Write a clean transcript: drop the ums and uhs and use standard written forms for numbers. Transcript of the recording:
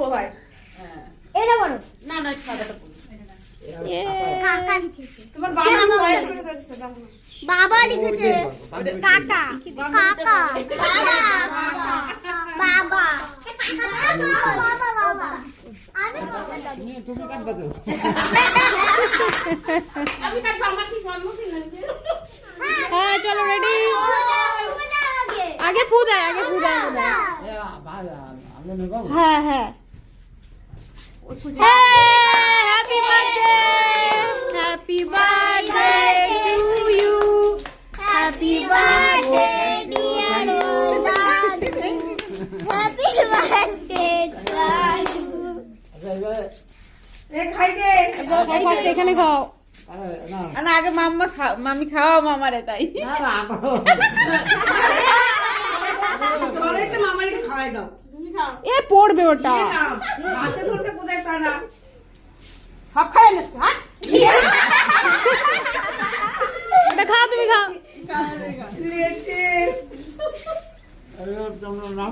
বড় হয়। এটা বড় না না সাদাটা বড়। কাকা লিখেছে তোমার বাবা চয়েস করে দিয়েছে দাও। বাবা লিখেছে কাকা কাকা বাবা বাবা বাবা আমি তুমি কাটবা তো আমি কাটবো আমার কি জন্মদিন আছে। হ্যাঁ চলো রেডি আগে ফু দেয় হ্যাঁ হ্যাঁ happy birthday to you happy birthday dear দাদু হ্যাপি বার্থডে দাদু এ খাই দে। ফার্স্ট এখানে খাও না আগে মামি খাওয়া মামারে তাই। ধরে তো মামারে একটু খাওয়াই দাও। তুমি খাও। এ পড়বে ওটা নিয়ে নাও। হাতে ধরতে কোথায় তা না। সব খাই নিচ্ছে হ্যাঁ? এটা খাও তুমি খাও লেটে। তোমরা না